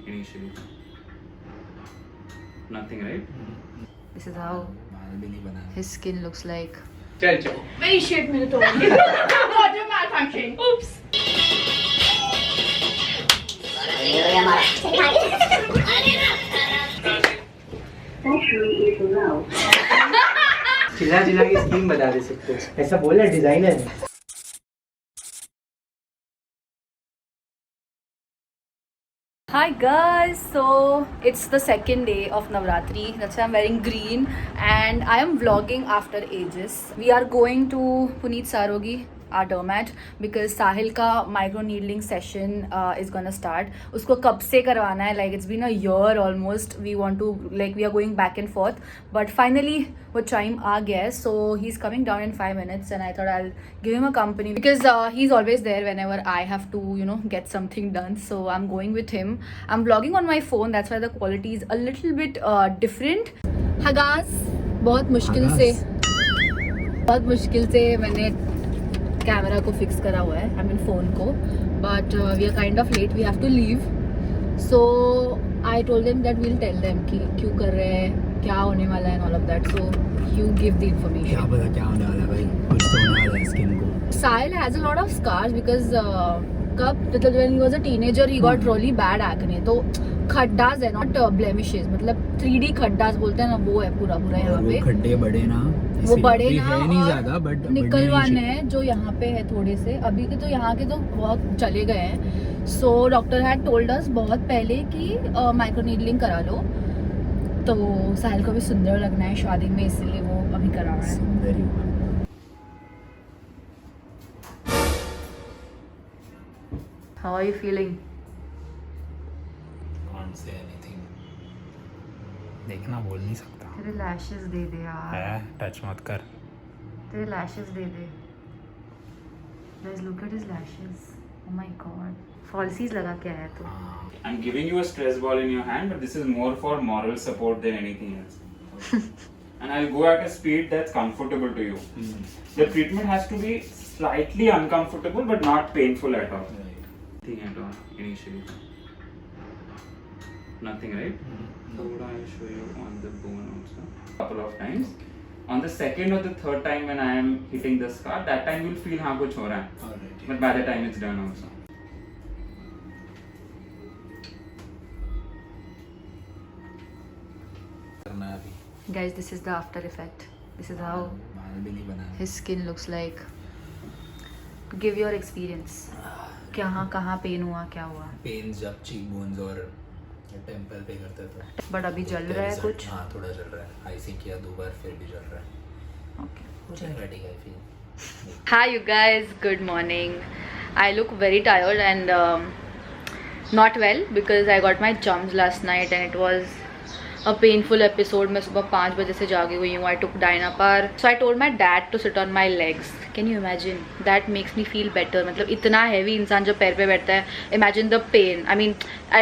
initially? Nothing, right? This is how his skin looks like. चल चल Very shit मेरे तो Water malfunction. Oops. चिल्ला चिल्ला की स्कीम बता दे सकते हो, ऐसा बोला डिजाइनर है। Hi guys, so it's the second day of Navratri. That's why I'm wearing green and I am vlogging after ages. We are going to Puneet Sarogi, our dermat, because Sahil ka micro needling session is gonna start. Usko kab se karwana hai, like it's been a year almost. We want to, like, we are going back and forth, but finally वो time आ गया है. So he's coming down in 5 minutes and I thought I'll give him a company because he's always there whenever I have to, you know, get something done. So I'm going with him. I'm vlogging on my phone, that's why the quality is a little bit different. Hagas, बहुत मुश्किल से मैंने camera को fix करा हुआ है, I mean phone को, but we are kind of late, we have to leave. So I told them that we'll tell them कि क्यों कर रहे हैं, क्या होने वाला है and all of that. So you give the information. क्या पता क्या होने वाला है भाई, कुछ तो होने वाला है स्किन को. Sahil has a lot of scars because मतलब when he was a teenager he got really bad acne. तो खड्डास है, not blemishes, मतलब 3D खड्डास बोलते हैं ना, वो है पूरा यहाँ पे. वो खड्डे बड़े ना, वो बड़े ना है नहीं और ज्यादा, बट निकलवाने हैं जो यहाँ पे है थोड़े से. अभी के तो यहाँ के तो बहुत चले गए हैं. So doctor had told us बहुत पहले कि माइक्रो नीडलिंग करा लो. तो साहिल को भी सुंदर लगना है शादी में, इसलिए वो अभी करा रहा है. सुंदर ही How are you feeling? can't say anything. देखना बोल नहीं सकता. तेरे लैशेस दे दे यार. है, टच मत कर. तेरे lashes they they. Guys, look at his lashes. Oh my god. Falsies लगा के आया तो. I'm giving you a stress ball in your hand, but this is more for moral support than anything else. And I'll go at a speed that's comfortable to you. The treatment has to be slightly uncomfortable, but not painful at all. Nothing at all initially. Nothing, right? So what I'll show you on the bone also. Couple of times. On the second or the third time when I am hitting the scar, that time you'll feel हाँ कुछ हो रहा है. Alright. But by the time it's done also. करना है अभी. Guys, this is the after effect. This is how बाल भी नहीं बनाया. his skin looks like. Give your experience. कहाँ पेन हुआ, क्या हुआ? पेन्स जब चीक बोन्स और टेम्पल पे करते थे. बट अभी जल रहा है कुछ. हाँ थोड़ा जल रहा है. आइसिंग किया 2 बार, फिर भी जल रहा है. Okay. चल ठीक है फिर. Hi you guys, good morning. I look very tired and not well because I got my jumps last night and it was a painful episode. मैं सुबह 5 बजे से जागी हुई हूँ. I took Dynapar. So I told my dad to sit on my legs. Can you imagine? That makes me feel better. मतलब इतना heavy इंसान जब पैर पे बैठता है. Imagine the pain. I mean,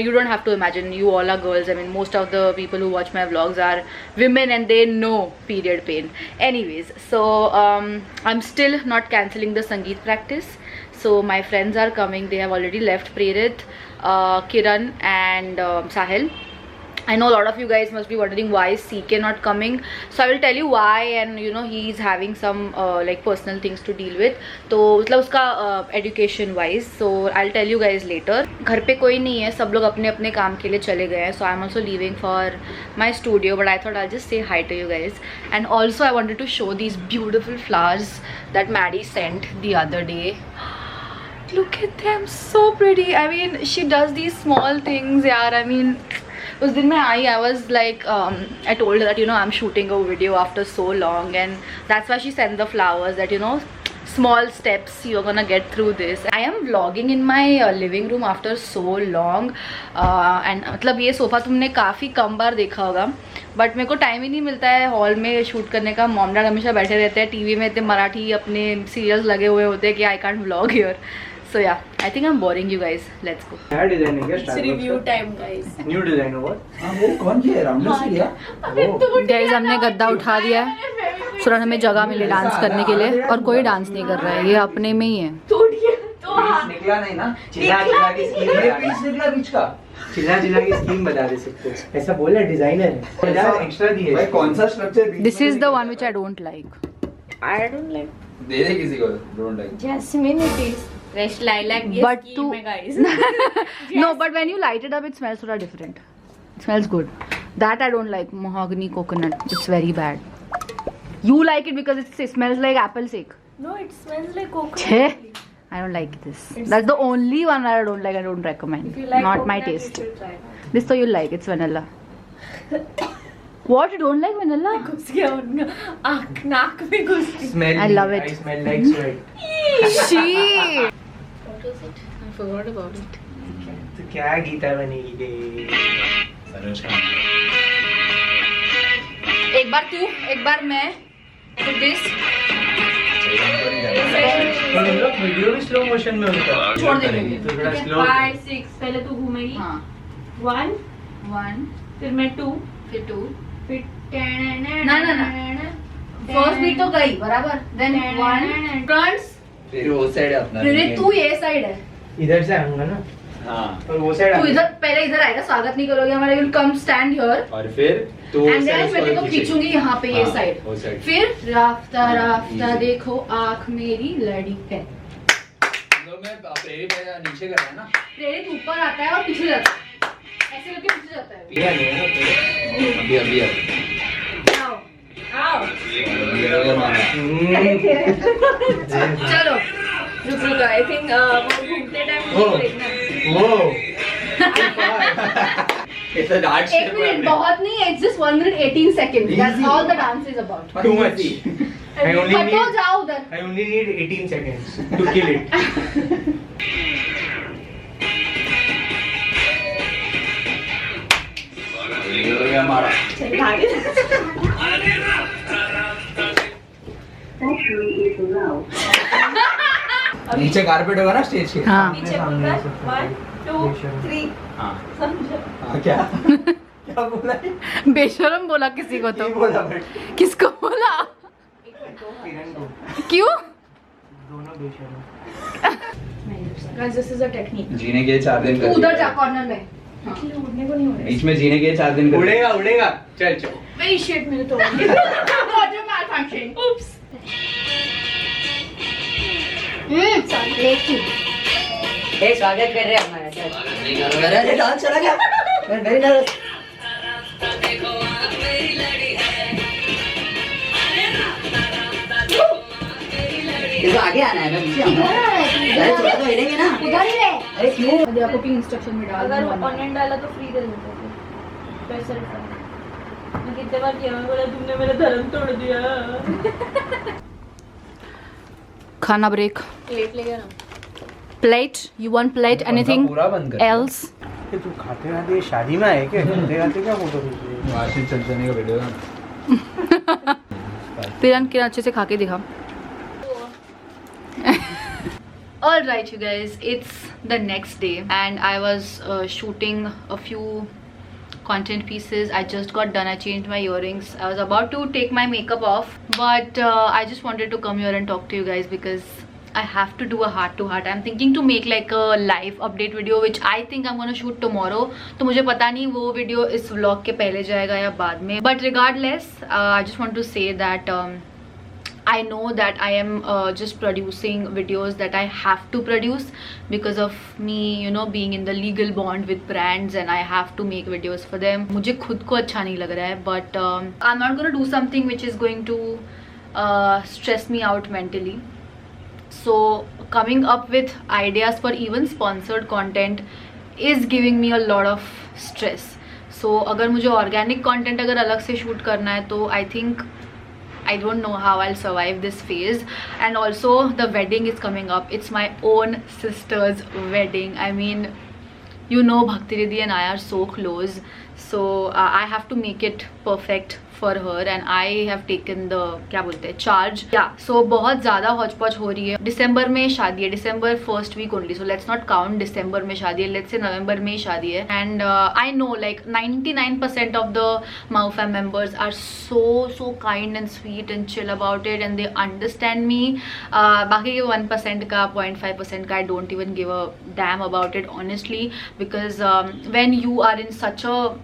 you don't have to imagine. You all are girls. I mean, most of the people who watch my vlogs are women and they know period pain. Anyways, so I'm still not cancelling the Sangeet practice. So my friends are coming. They have already left. Prerit, Kiran and Sahil. I know a lot of you guys must be wondering why is CK not coming. So I will tell you why, and you know he's having some like personal things to deal with. तो मतलब उसका education wise. So I'll tell you guys later. घर पे कोई नहीं है, सब लोग अपने अपने काम के लिए चले गए हैं. So I'm also leaving for my studio, but I thought I'll just say hi to you guys. And also I wanted to show these beautiful flowers that Maddie sent the other day. Look at them, so pretty. I mean, she does these small things, yaar. I mean, उस दिन मैं आई, I was like, I told her that, you know, I'm shooting a video after so long and that's why she sent the flowers, that, you know, small steps, you're gonna get through this. I am vlogging in my living room after so long and मतलब ये sofa तुमने काफ़ी कम बार देखा होगा, but मेरे को time ही नहीं मिलता है हॉल में शूट करने का. मॉम डैड हमेशा बैठे रहते हैं, टीवी में इतने मराठी अपने सीरियल्स लगे हुए होते हैं कि I can't vlog here. So yeah, I think I'm boring you guys. Let's go. क्या डिजाइनिंग है? It's review time, guys. New design हुआ. हाँ वो कौन किया? रामदास किया. गाइस हमने गद्दा उठा दिया है, सुरन हमें जगह मिले डांस करने के लिए और कोई डांस नहीं कर रहा है, ये अपने में ही है. तो निकला नहीं ना. चिल्ला चिल्ला के स्कीम है. पीस निकला बीच का. चिल्ला चिल्ला की स्कीम बता दे सकते हो। ऐसा बोला डिजाइनर है। 50 एक्स्ट्रा दिए। भाई कौन सा structure This is the one which I don't like. I don't like दे दे किसी को don't like jasmine. It is fresh lilac. Yes, But scheme to- है, guys. No, but when you light it up, it smells sort of different. It smells good. That I don't like. Mahogany coconut. It's very bad. You like it because it smells like apple shake. No, it smells like coconut. Chhe. only. I don't like this. It's- That's the only one I don't like. I don't recommend. If you like Not coconut, my you taste. should try that. This though you like. It's vanilla. What? You don't like vanilla? घुस गया उनका आँख नाक में घुस गया. Smell I me. love it. I smell like sweat. She. What was it? I forgot about it. तो क्या गीता बनेगी गे? एक बार तू, एक बार मैं. Put this. तो हम लोग वीडियो भी स्लो मोशन में होता है। छोड़ देंगे. तो थोड़ा ठीक है, स्लो। 5, 6 पहले तू घूमेगी. हाँ. 1 One. फिर मैं 2 फिर two. फिर ना, ना, ना. First beat तो गई बराबर. Then one. Fronts. फिर वो साइड है अपना फिर तू ये साइड है. इधर से आऊंगा ना। हाँ और वो साइड तू इधर पहले इधर आएगा. स्वागत नहीं करोगे हमारा. You'll come stand here. और फिर तो And then मैं तेरे को खींचूंगी यहाँ पे ये हाँ, साइड. वो side. फिर राफ्ता हाँ, राफ्ता easy. देखो आँख मेरी लड़ी है. तो मैं प्रेरित नीचे कर रहा है ना प्रेरित ऊपर आता है और पीछे जाता है. ऐसे करके पीछे जाता है. ये नहीं है ना अभी अभी आओ आओ. चलो. रुक रुक. I think वो घूमते टाइम Oh. देखना. वो ये तो डांस एक मिनट बहुत नहीं है. It's just 1 minute 18 seconds. That's Easy. all the dance is about. too much. I only हटो need जाओ उधर. I only need 18 seconds to kill it. हमारा चल भागे. नीचे कारपेट होगा ना स्टेज के हाँ. नीचे बोलता है 1 2 3. हाँ समझो. हाँ, क्या क्या बोला है? बेशरम बोला किसी को तो. नहीं बोला बट किसको बोला? किरण को क्यों? दोनों बेशर्म। Guys, this is a technique. जीने के 4 दिन तू कर उधर दिया। जा कॉर्नर में. उड़ने को नहीं हो रहा. बीच में जीने के 4 दिन कर दिया। उड़ेगा उड़ेगा। चल चल। Very shit मेरे तो. Water malfunction. Oops. ए स्वागत कर रहे हैं हमारा अरे डांस चला गया वेरी नाइस इसको आगे आना है मैं पीछे आऊंगा अरे थोड़ा तो हिलेंगे ना उधर ही रहे. अरे क्यों अभी आपको कुकिंग इंस्ट्रक्शन में डाल अगर दूंगा. ऑनियन डाला तो फ्री दे देते थे. पैसे रिफंड. मैं कितने बार किया. मैं बोला तुमने मेरा धर्म तोड़ दिया. खाना ब्रेक. प्लेट ले गया ना. Plate. You want plate? Anything पूरा बंद कर else? तू खाते खाते शादी में आए क्या? खाते खाते क्या फोटो खींच रही है? वाशिंग चलचने का वीडियो है पिरन के अच्छे से खा के दिखा. All right, you guys, it's the next day and I was shooting a few content pieces. I just got done. I changed my earrings. I was about to take my makeup off, but I just wanted to come here and talk to you guys because I have to do a heart to heart. I'm thinking to make like a live update video which I think I'm gonna shoot tomorrow. तो मुझे पता नहीं वो video इस vlog के पहले जाएगा या बाद में. But regardless, I just want to say that I know that I am just producing videos that I have to produce because of me, you know, being in the legal bond with brands and I have to make videos for them. मुझे खुद को अच्छा नहीं लग रहा है, but I'm not gonna do something which is going to stress me out mentally. So coming up with ideas for even sponsored content is giving me a lot of stress. So अगर मुझे organic content अगर अलग से shoot करना है तो I think I don't know how I'll survive this phase. And also the wedding is coming up. It's my own sister's wedding. I mean, you know, Bhakti Didi and I are so close. So I have to make it perfect for her and I have taken the क्या बोलते हैं charge. Yeah, so बहुत ज़्यादा hodgepodge हो रही है. December में शादी है, December first week only. So let's not count December में शादी है. Let's say November में ही शादी है. And I know like 99% of the Maufam members are so kind and sweet and chill about it and they understand me. बाकी के 1% का 0.5% का I don't even give a damn about it honestly, because when you are in such a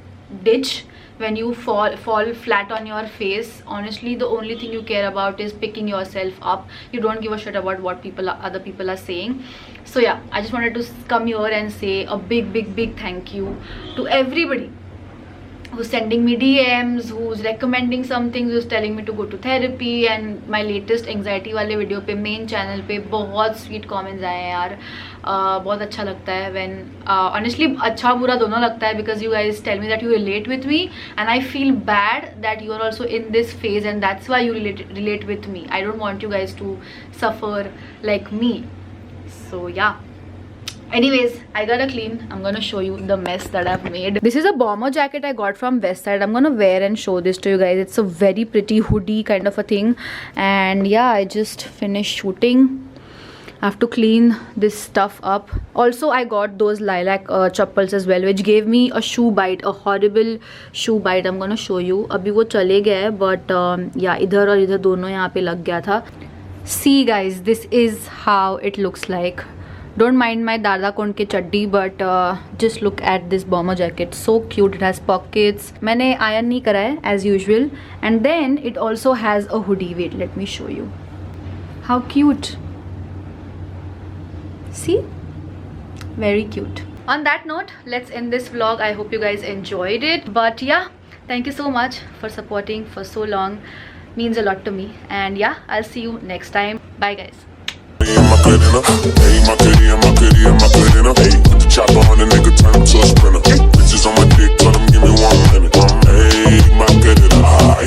ditch, when you fall flat on your face, honestly the only thing you care about is picking yourself up. You don't give a shit about what other people are saying. So yeah, I just wanted to come here and say a big thank you to everybody who's sending me DMs, who's recommending some things, who's telling me to go to therapy. And my latest anxiety वाले video पे main channel पे बहुत sweet comments आए हैं यार. बहुत अच्छा लगता है when honestly अच्छा बुरा दोनों लगता है, because you guys tell me that you relate with me and I feel bad that you are also in this phase and that's why you relate with me. I don't want you guys to suffer like me. So yeah. Anyways, I gotta clean. I'm gonna show you the mess that I've made. This is a bomber jacket I got from Westside. I'm gonna wear and show this to you guys. It's a very pretty hoodie kind of a thing. And yeah, I just finished shooting. I have to clean this stuff up. Also, I got those lilac chappals as well, which gave me a shoe bite, a horrible shoe bite. I'm gonna show you. Abhi wo chale gaya hai, but yeah, idhar aur idhar dono yahan pe lag gaya tha. See guys, this is how it looks like. Don't mind my Dada Kon ke chaddi, but just look at this bomber jacket. So cute. It has pockets. मैंने iron नहीं करा है as usual. And then it also has a hoodie. Wait, let me show you. How cute. See? Very cute. On that note, let's end this vlog. I hope you guys enjoyed it. But yeah, thank you so much for supporting for so long. Means a lot to me. And yeah, I'll see you next time. Bye guys. Macarena, hey Macarena, Macarena, Macarena, hey, put the chopper on the nigga, turn him to a sprinter. Bitches on my dick, tell him give me 1 minute. Hey Macarena.